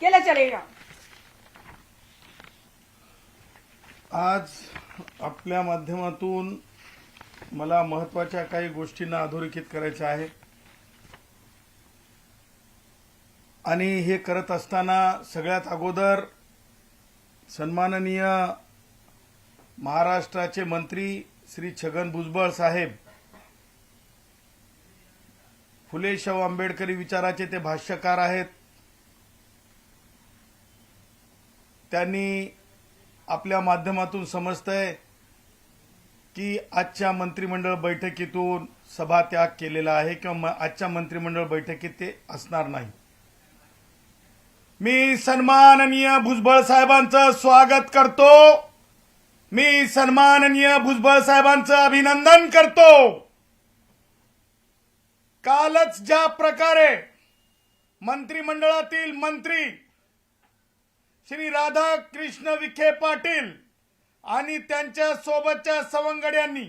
केला चलेगा। आज आपल्या माध्यमातून मला महत्त्वाच्या काही गोष्टींना अधोरेखित करायचं आहे आणि हे करत असताना सगळ्यात अगोदर सन्माननीय महाराष्ट्राचे मंत्री श्री छगन भुजबळ साहेब, फुले शाहू आंबेडकरी विचाराचे ते भाष्यकार आहेत। त्यांनी आपल्या माध्यमातून समजतंय की आजच्या मंत्रिमंडळ बैठकीतून सभात्याग केलेला आहे किंवा आजच्या मंत्रिमंडळ बैठकीत ते असणार नाही। मी सन्माननीय भुजबळ साहेबांचं स्वागत करतो, मी सन्माननीय भुजबळ साहेबांचं अभिनंदन करतो। कालच ज्या प्रकारे मंत्रिमंडळातील मंत्री श्री राधाकृष्ण विखे पाटील आणि त्यांच्या सोबतच्या सवंगड्यांनी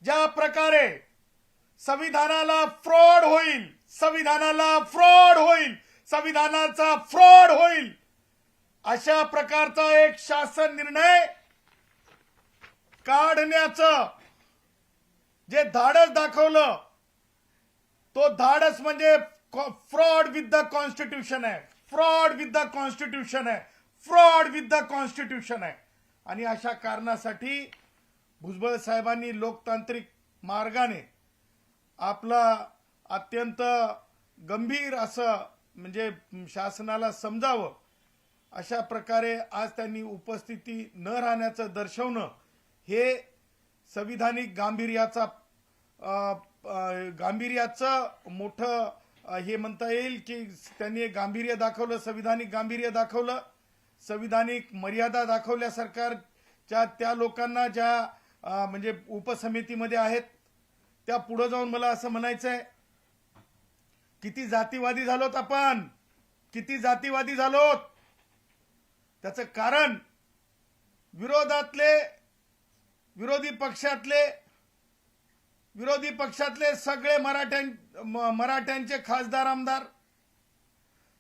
ज्या प्रकारे संविधानाला फ्रॉड होईल, संविधानाला फ्रॉड होईल, संविधानाचा फ्रॉड होईल अशा प्रकारचा एक शासन निर्णय काढण्याचं जे धाडस दाखवलं, तो धाडस म्हणजे फ्रॉड विथ द कॉन्स्टिट्यूशन आहे, फ्रॉड विथ द कॉन्स्टिट्यूशन आहे, फ्रॉड विथ द कॉन्स्टिट्यूशन आहे। आणि अशा कारणासाठी भुजबळ साहेबांनी लोकतांत्रिक मार्गाने आपला अत्यंत गंभीर असं म्हणजे शासनाला समजावं अशा प्रकारे आज त्यांनी उपस्थिती न राहण्याचं दर्शवणं हे संविधानिक गांभीर्याचं मोठं हे म्हणता येईल की त्यांनी गांभीर्य दाखवलं, संविधानिक गांभीर्य दाखवलं, संविधानिक मर्यादा दाखवल्या सरकारच्या त्या लोकांना ज्या म्हणजे उपसमितीमध्ये आहेत त्या। पुढे जाऊन मला असं म्हणायचंय, किती जातीवादी झालोत आपण, किती जातीवादी झालोत। त्याचं कारण विरोधी पक्षातले सगळे मराठ्यांचे खासदार आमदार,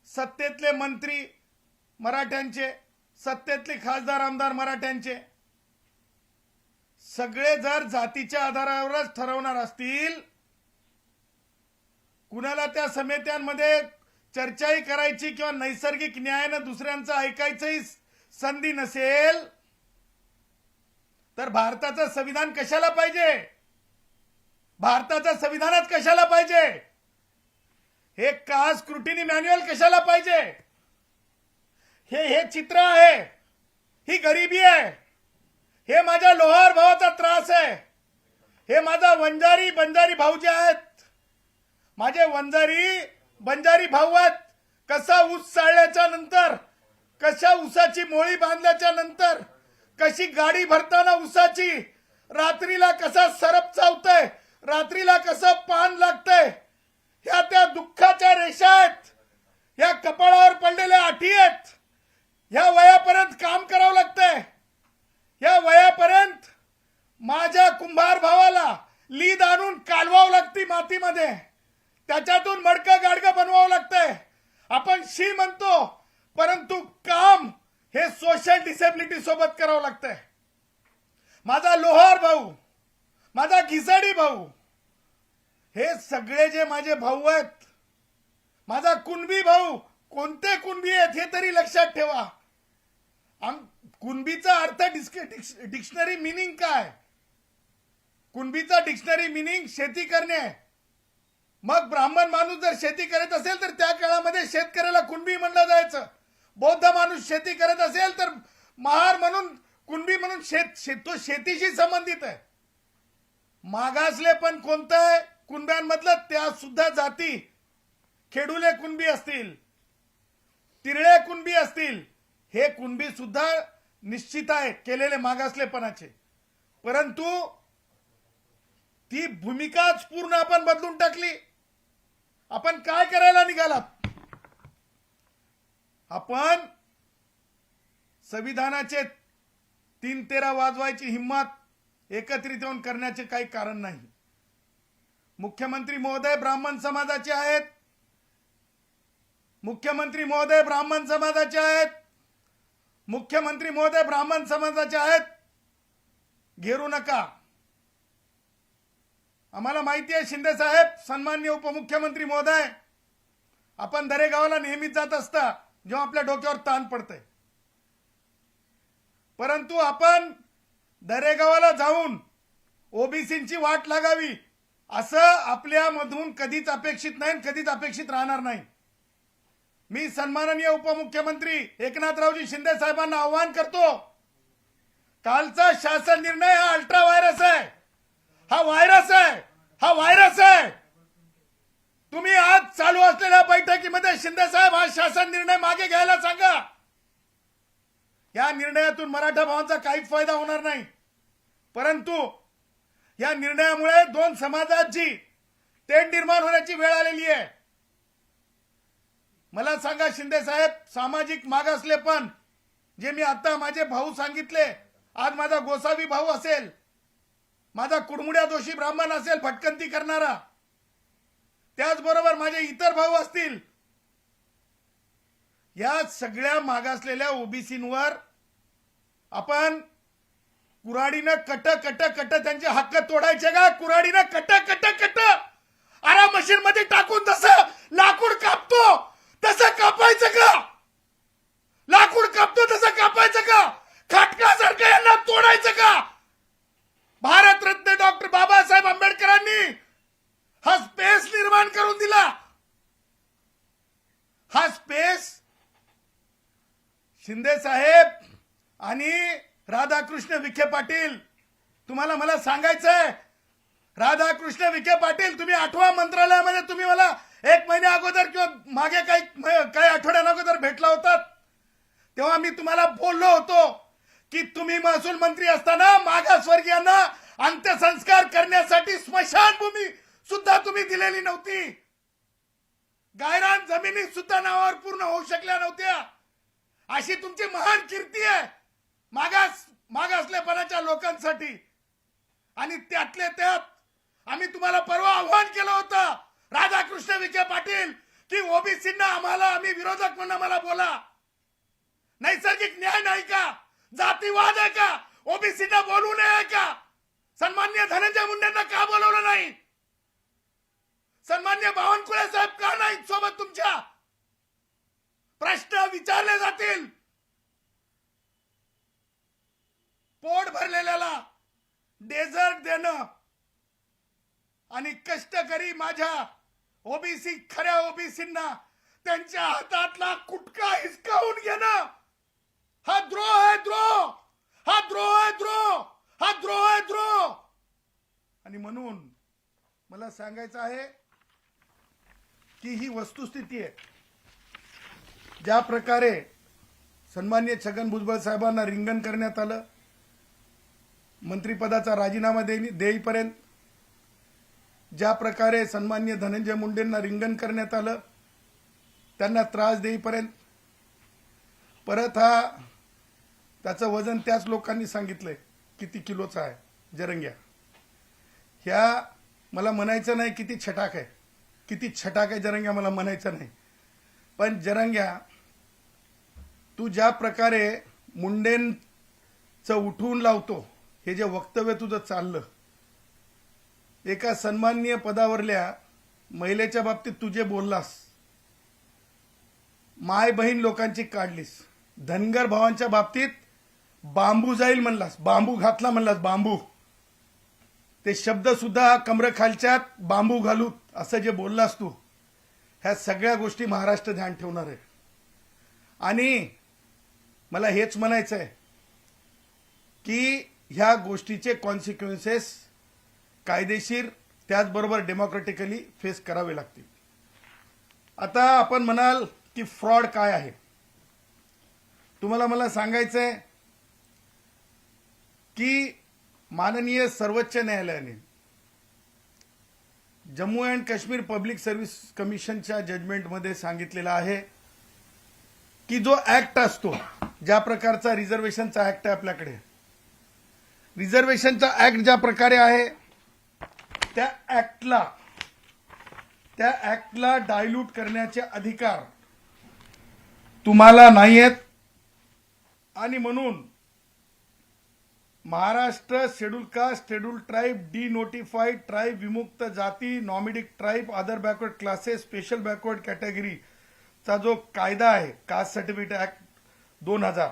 सत्तेतले मंत्री मराठ्यांचे, सत्तेतले खासदार आमदार मराठ्यांचे, सगळे जर जातीच्या आधारावरच ठरवणार असतील, कुणाला त्या समित्यांमध्ये चर्चाही करायची किंवा नैसर्गिक न्यायानं दुसऱ्यांचं ऐकायचंही संधी नसेल, तर भारताचं संविधान कशाला पाहिजे, भारताचं संविधानात कशाला पाहिजे, हे कास्ट स्क्रुटिनी मॅन्युअल कशाला पाहिजे। हे चित्र आहे, ही गरिबी आहे, हे माझ्या लोहार भावाचा त्रास आहे, हे माझा बंजारी भाऊ जे आहेत, माझे बंजारी भाऊ आहेत। कसा ऊस चाळल्याच्या नंतर, कशा ऊसाची मोळी बांधल्याच्या नंतर, कशी गाडी भरताना ऊसाची, रात्रीला कसा सरप चावतंय, रात्रीला कसं पान लागतंय, ह्या त्या दुःखाच्या रेषा आहेत, ह्या कपाळावर पडलेल्या आठी आहेत। ह्या वयापर्यंत काम करावं लागतंय, ह्या वयापर्यंत माझ्या कुंभार भावाला लीद आणून कालवावं लागती मातीमध्ये, त्याच्यातून मडकं गाडगं बनवावं लागतंय। आपण शी म्हणतो, परंतु काम हे सोशल डिसेबिलिटी सोबत करावं लागतंय। माझा लोहार भाऊ, माझा घिसाडी भाऊ, हे सगळे जे माझे भाऊ आहेत, माझा कुणबी भाऊ, कोणते कुणबी आहेत हे तरी लक्षात ठेवा। कुणबीचा अर्थ डिक्शनरी मिनिंग काय, कुणबीचा डिक्शनरी मिनिंग शेती करणे। मग ब्राह्मण माणूस जर शेती करत असेल तर त्या काळामध्ये शेतकऱ्याला कुणबी म्हणलं जायचं, बौद्ध माणूस शेती करत असेल तर महार म्हणून, कुणबी म्हणून तो शेतीशी संबंधित आहे। मागासले पण कोणतं आहे कुणब्यांमधलं, त्या सुद्धा जाती, खेडुले कुणबी असतील, तिरळे कुणबी असतील, हे कुणबी सुद्धा निश्चित आहे केलेले मागासलेपणाचे। परंतु ती भूमिकाच पूर्ण आपण बदलून टाकली। आपण काय करायला निघालात, आपण संविधानाचे 3-13 वाजवायची हिम्मत एकत्रित येऊन करण्याचे काही कारण नाही। मुख्यमंत्री महोदय ब्राह्मण समाजाचे आहेत, मुख्यमंत्री महोदय ब्राह्मण समाजाचे आहेत, मुख्यमंत्री महोदय ब्राह्मण समाजाचे आहेत, घेरू नका. आम्हाला माहिती आहे शिंदे साहेब, सन्माननीय उपमुख्यमंत्री महोदय, आपण दरेगावाला नेहमीच जात असता जेव्हा आपल्या डोक्यावर ताण पडतंय. परंतु आपण दरेगावाला जाऊन ओबीसींची वाट लागावी असं आपल्यामधून कधीच अपेक्षित नाही, कधीच अपेक्षित राहणार नाही. मी सन्माननीय उपमुख्यमंत्री एकनाथरावजी शिंदे साहेबांना आवाहन करतो, कालचा शासन निर्णय हा अल्ट्रा व्हायरस आहे, हा व्हायरस आहे, हा व्हायरस आहे. तुम्ही आज चालू असलेल्या बैठकीमध्ये शिंदे साहेब हा शासन निर्णय मागे घ्यायला सांगा. या निर्णयातून मराठा भावांचा काहीच फायदा होणार नाही, परंतु या निर्णयामुळे दोन समाजाची तेढ निर्माण होण्याची वेळ आलेली आहे. मला सांगा शिंदे साहेब, सामाजिक मागासलेपण जे मी आता माझे भाऊ सांगितले, आज माझा गोसावी भाऊ असेल, माझा कुडमुड्या दोषी ब्राह्मण असेल भटकंती करणारा, त्याचबरोबर माझे इतर भाऊ असतील, या सगळ्या मागासलेल्या ओबीसींवर आपण कुऱ्हाडीनं कट कट कट त्यांचे हक्क तोडायचे का? कुऱ्हाडीनं कट कट कट आरा मशीन मध्ये टाकून जसं लाकूड कापतो तसं कापायचं का? लाकूड कापतो तसं कापायचं का? खाटकासारखं यांना तोडायचं का? भारतरत्न डॉक्टर बाबासाहेब आंबेडकरांनी हा स्पेस निर्माण करून दिला. हा स्पेस शिंदे साहेब आणि राधाकृष्ण विखे पाटील, तुम्हाला मला सांगायचंय, राधाकृष्ण विखे पाटील, तुम्ही 8व्या मंत्रालयामध्ये तुम्ही मला 1 महिन्या अगोदर किंवा मागे काही आठवड्यां अगोदर भेटला होतात, तेव्हा मी तुम्हाला बोललो होतो की तुम्ही महसूल मंत्री असताना मागासवर्गीयांना अंत्यसंस्कार करण्यासाठी स्मशानभूमी सुद्धा तुम्ही दिलेली नव्हती. गायरान जमिनी सुद्धा नावावर पूर्ण होऊ शकल्या नव्हत्या. अशी तुमची महान कीर्ती आहे मागासलेपणाच्या लोकांसाठी. आणि त्यातले त्यात आम्ही तुम्हाला परवा आव्हान केलं होतं, राधाकृष्ण विखे पाटील, की ओबीसींना आम्ही विरोधक म्हणून आम्हाला बोला. नैसर्गिक न्याय नाही का? जातीवाद आहे का? ओबीसींना बोलू नये का? सन्माननीय धनंजय मुंडेंना का बोलवलं नाही? सन्माननीय बावनकुळे साहेब का नाहीत सोबत तुमच्या? प्रश्न विचारले जातील. पोट भरलेल्याला डेझर्ट देणं आणि कष्टकरी माझ्या ओबीसी, खऱ्या ओबीसींना त्यांच्या हातातला कुटका हिसकावून घेणं हा द्रोह आहे, द्रोह. हा द्रोह आहे, द्रोह. हा द्रोह आहे, द्रोह. आणि म्हणून मला सांगायचं आहे की ही वस्तुस्थिती आहे. ज्या प्रकारे सन्माननीय छगन भुजबळ साहेबांना रिंगण करण्यात आलं, मंत्रिपदाचा राजीनामा देईपर्यंत, ज्या प्रकारे सन्माननीय धनंजय मुंडेंना रिंगण करण्यात आलं, त्यांना त्रास देईपर्यंत, परत हा त्याचं वजन त्याच लोकांनी सांगितलंय किती किलोचा आहे, जरंग्या. ह्या मला म्हणायचं नाही किती छटाक आहे, किती छटाक आहे जरंग्या, मला म्हणायचं नाही. पण जरंग्या, तू ज्या प्रकारे मुंडेंचं उठवून लावतो, हे जे वक्तव्य तुझं चाललं, एका सन्माननीय पदावरल्या महिलेच्या बाबतीत तू जे बोललास, माय बहीण लोकांची काढलीस, धनगर भावांच्या बाबतीत बांबू जाईल म्हणलास, बांबू घातला म्हणलास, बांबू. ते शब्द सुद्धा कमरेखालच्यात बांबू घालू असं जे बोललास तू, ह्या सगळ्या गोष्टी महाराष्ट्र ध्यान ठेवणार आहे. आणि मला हेच म्हणायचं आहे की ह्या गोष्टीचे कॉन्सिक्वेन्सेस कायदेशीर त्याचबरोबर डेमोक्रेटिकली फेस करावे लागतील. आता आपण म्हणाल की फ्रॉड काय आहे, तुम्हाला मला सांगायचं आहे की माननीय सर्वोच्च न्यायालयाने Jammu and Kashmir public service कमिशनच्या जजमेंटमध्ये सांगितलेलं आहे की जो ऍक्ट असतो, ज्या प्रकारचा रिझर्वेशनचा ऍक्ट आहे आपल्याकडे, रिझर्वेशनचा ऍक्ट ज्या प्रकारे आहे, त्या ऍक्टला डायल्यूट करण्याचे अधिकार तुम्हाला नाही आहेत आणि म्हणून Maharashtra schedule caste, schedule tribe, denotified tribe, विमुक्त जाती, nomadic tribe, other backward classes, special backward कॅटेगरीचा जो कायदा आहे, कास्ट सर्टिफिकेट ऍक्ट 2000,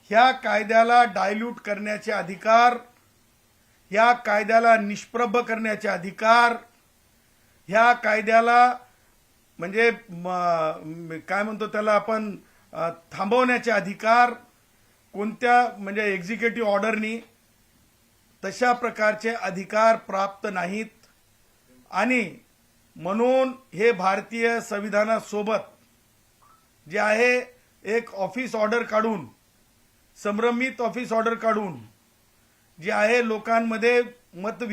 ह्या कायद्याला डायल्यूट करण्याचे अधिकार, ह्या कायद्याला निष्प्रभ करण्याचे अधिकार, ह्या कायद्याला म्हणजे काय म्हणतो त्याला आपण थांबवण्याचे अधिकार कोणत्या म्हणजे एक्झिक्युटिव्ह ऑर्डरनी तशा प्रकारचे अधिकार प्राप्त नाहीत आणि म्हणून हे भारतीय संविधानासोबत जे आहे एक ऑफिस ऑर्डर काढून, संभ्रमित ऑफिस ऑर्डर काढून जे आहे लोकांमध्ये मत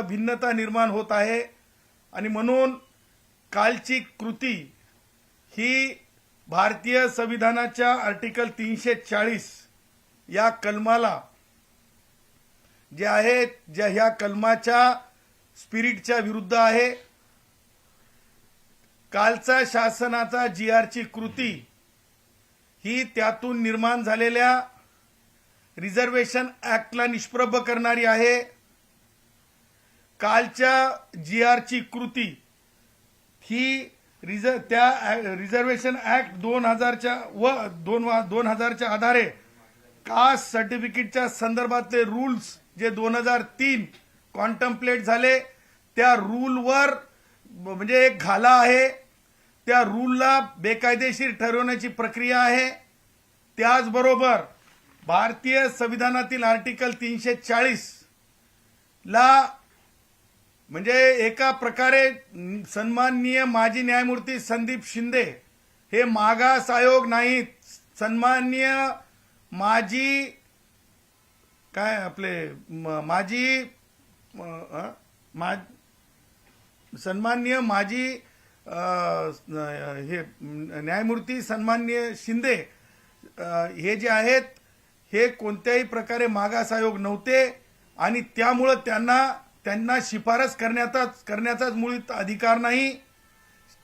भिन्नता निर्माण होत आहे आणि म्हणून कालची कृती ही भारतीय संविधानाच्या आर्टिकल 340 या कलमाला जे आहे, ज्या ह्या कलमाच्या स्पिरिटच्या विरुद्ध आहे. कालचा शासनाचा GRची कृती ही त्यातून निर्माण झालेल्या रिझर्वेशन ऍक्टला निष्प्रभ करणारी आहे. कालच्या GRची कृती ही त्या रिझर्वेशन ऍक्ट 2000च्या आधारे कास्ट सर्टिफिकेटच्या संदर्भातले रूल्स जे 2003 कॉन्टम्प्लेट झाले, त्या रूलवर म्हणजे एक घाला आहे, त्या रूलला बेकायदेशीर ठरवण्याची प्रक्रिया आहे. त्याचबरोबर भारतीय संविधानातील आर्टिकल 340 ला म्हणजे एका प्रकारे सन्माननीय माजी न्यायमूर्ती संदीप शिंदे हे मागास आयोग नाहीत, सन्माननीय माजी काय आपले माजी सन्माननीय माजी हे न्यायमूर्ती सन्माननीय शिंदे हे जे आहेत हे कोणत्याही प्रकारे मागास आयोग नव्हते आणि त्यामुळे त्यांना शिफारस करण्याचाच मुळात अधिकार नाही.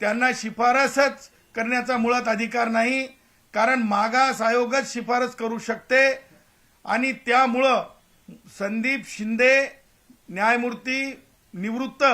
त्यांना शिफारसच करण्याचा मुळात अधिकार नाही, कारण मागास आयोगच शिफारस करू शकते आणि त्यामुळं संदीप शिंदे न्यायमूर्ती निवृत्त